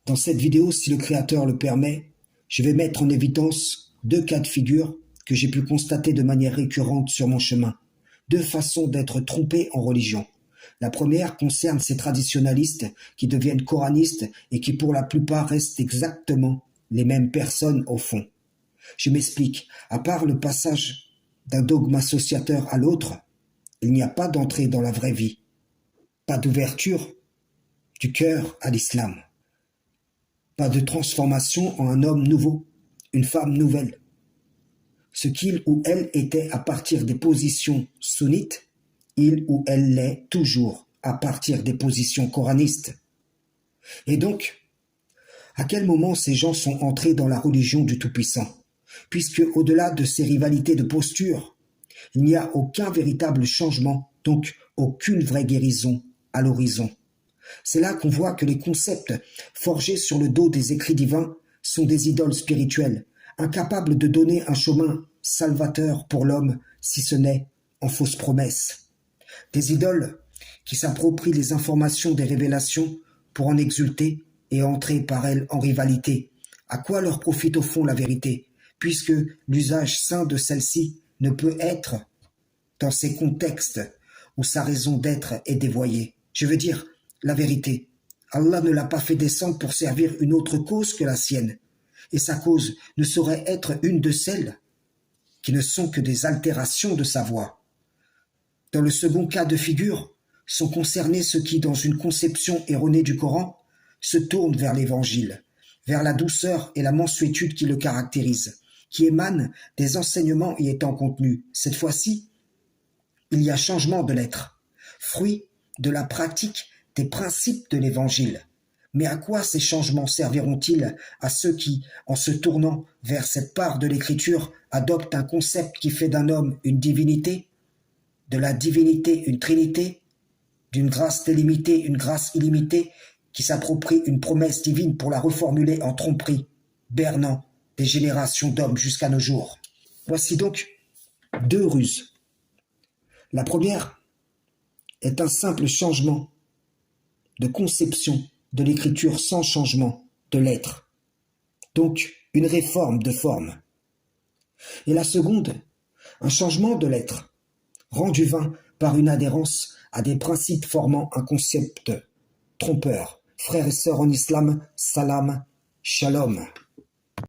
Dans cette vidéo, si le Créateur le permet, je vais mettre en évidence deux cas de figure que j'ai pu constater de manière récurrente sur mon chemin. Deux façons d'être trompés en religion. La première concerne ces traditionalistes qui deviennent coranistes et qui pour la plupart restent exactement les mêmes personnes au fond. Je m'explique. À part le passage d'un dogme associateur à l'autre, il n'y a pas d'entrée dans la vraie vie. Pas d'ouverture du cœur à l'islam. Pas de transformation en un homme nouveau, une femme nouvelle. Ce qu'il ou elle était à partir des positions sunnites, il ou elle l'est toujours à partir des positions coranistes. Et donc, à quel moment ces gens sont entrés dans la religion du Tout-Puissant? Puisque, au-delà de ces rivalités de posture, il n'y a aucun véritable changement, donc aucune vraie guérison à l'horizon. C'est là qu'on voit que les concepts forgés sur le dos des écrits divins sont des idoles spirituelles, incapables de donner un chemin salvateur pour l'homme, si ce n'est en fausses promesses. Des idoles qui s'approprient les informations des révélations pour en exulter et entrer par elles en rivalité. À quoi leur profite au fond la vérité, puisque l'usage sain de celle-ci ne peut être dans ces contextes où sa raison d'être est dévoyée. Je veux dire, la vérité. Allah ne l'a pas fait descendre pour servir une autre cause que la sienne, et sa cause ne saurait être une de celles qui ne sont que des altérations de sa voix. Dans le second cas de figure, sont concernés ceux qui, dans une conception erronée du Coran, se tournent vers l'Évangile, vers la douceur et la mansuétude qui le caractérisent, qui émanent des enseignements y étant contenus. Cette fois-ci, il y a changement de l'être, fruit de la pratique des principes de l'Évangile. Mais à quoi ces changements serviront-ils à ceux qui, en se tournant vers cette part de l'Écriture, adoptent un concept qui fait d'un homme une divinité, de la divinité une trinité, d'une grâce délimitée une grâce illimitée, qui s'approprie une promesse divine pour la reformuler en tromperie, bernant des générations d'hommes jusqu'à nos jours. Voici donc deux ruses. La première est un simple changement de conception de l'écriture sans changement de l'être, donc une réforme de forme. Et la seconde, un changement de l'être, rendu vain par une adhérence à des principes formant un concept trompeur. Frères et sœurs en islam, salam, shalom.